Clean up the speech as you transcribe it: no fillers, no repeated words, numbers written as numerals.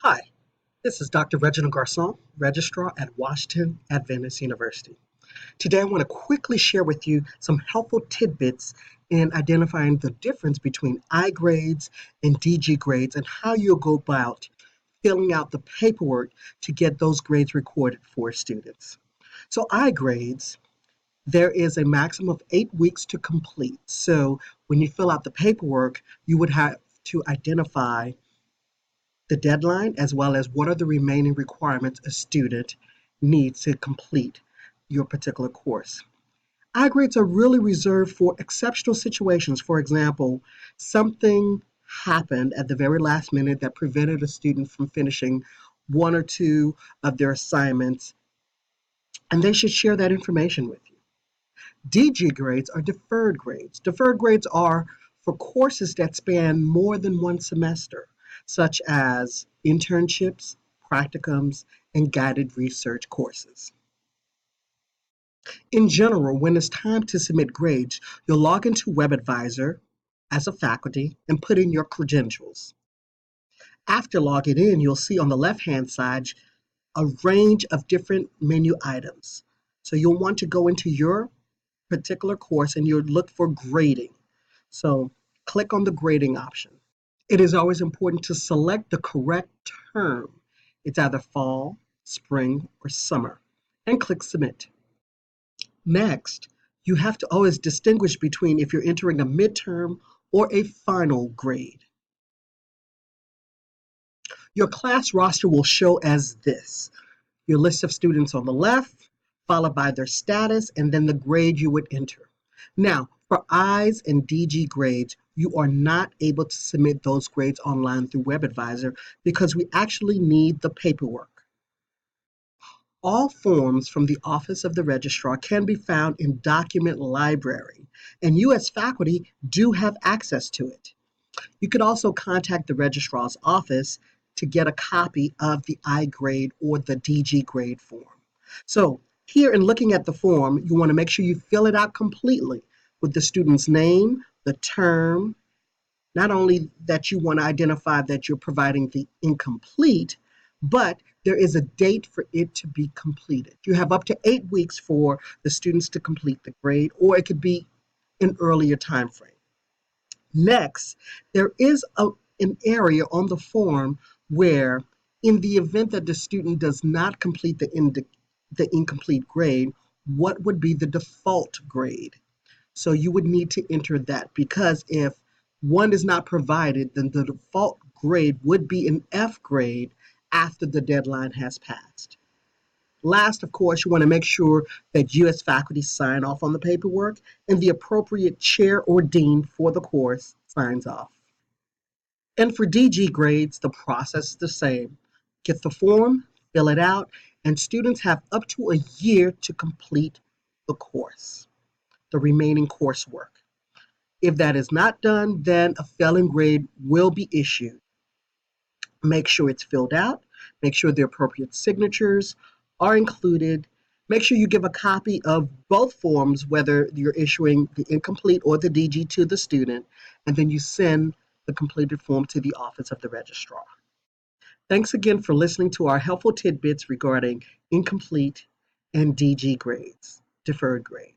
Hi, this is Dr. Reginald Garcon, Registrar at Washington Adventist University. Today I want to quickly share with you some helpful tidbits in identifying the difference between I grades and DG grades and how you'll go about filling out the paperwork to get those grades recorded for students. So I grades, there is a maximum of 8 weeks to complete. So when you fill out the paperwork, you would have to identify the deadline, as well as what are the remaining requirements a student needs to complete your particular course. I grades are really reserved for exceptional situations. For example, something happened at the very last minute that prevented a student from finishing one or two of their assignments, and they should share that information with you. DG grades are deferred grades. Deferred grades are for courses that span more than one semester, such as internships, practicums, and guided research courses. In general, when it's time to submit grades, you'll log into WebAdvisor as a faculty and put in your credentials. After logging in, you'll see on the left-hand side a range of different menu items. So you'll want to go into your particular course and you'll look for grading. So click on the grading option. It is always important to select the correct term. It's either fall, spring, or summer, and click Submit. Next, you have to always distinguish between if you're entering a midterm or a final grade. Your class roster will show as this: your list of students on the left, followed by their status, and then the grade you would enter. Now, for I's and DG grades, you are not able to submit those grades online through WebAdvisor because we actually need the paperwork. All forms from the Office of the Registrar can be found in Document Library, and you as faculty do have access to it. You could also contact the Registrar's office to get a copy of the I grade or the DG grade form. So here in looking at the form, you want to make sure you fill it out completely with the student's name, the term, not only that you want to identify that you're providing the incomplete, but there is a date for it to be completed. You have up to 8 weeks for the students to complete the grade, or it could be an earlier time frame. Next, there is an area on the form where, in the event that the student does not complete the incomplete grade, what would be the default grade? So you would need to enter that, because if one is not provided, then the default grade would be an F grade after the deadline has passed. Last, of course, you want to make sure that you as faculty sign off on the paperwork and the appropriate chair or dean for the course signs off. And for DG grades, the process is the same. Get the form, fill it out, and students have up to a year to complete the course, the remaining coursework. If that is not done, then a failing grade will be issued. Make sure it's filled out. Make sure the appropriate signatures are included. Make sure you give a copy of both forms, whether you're issuing the incomplete or the DG to the student, and then you send the completed form to the Office of the Registrar. Thanks again for listening to our helpful tidbits regarding incomplete and DG grades, deferred grades.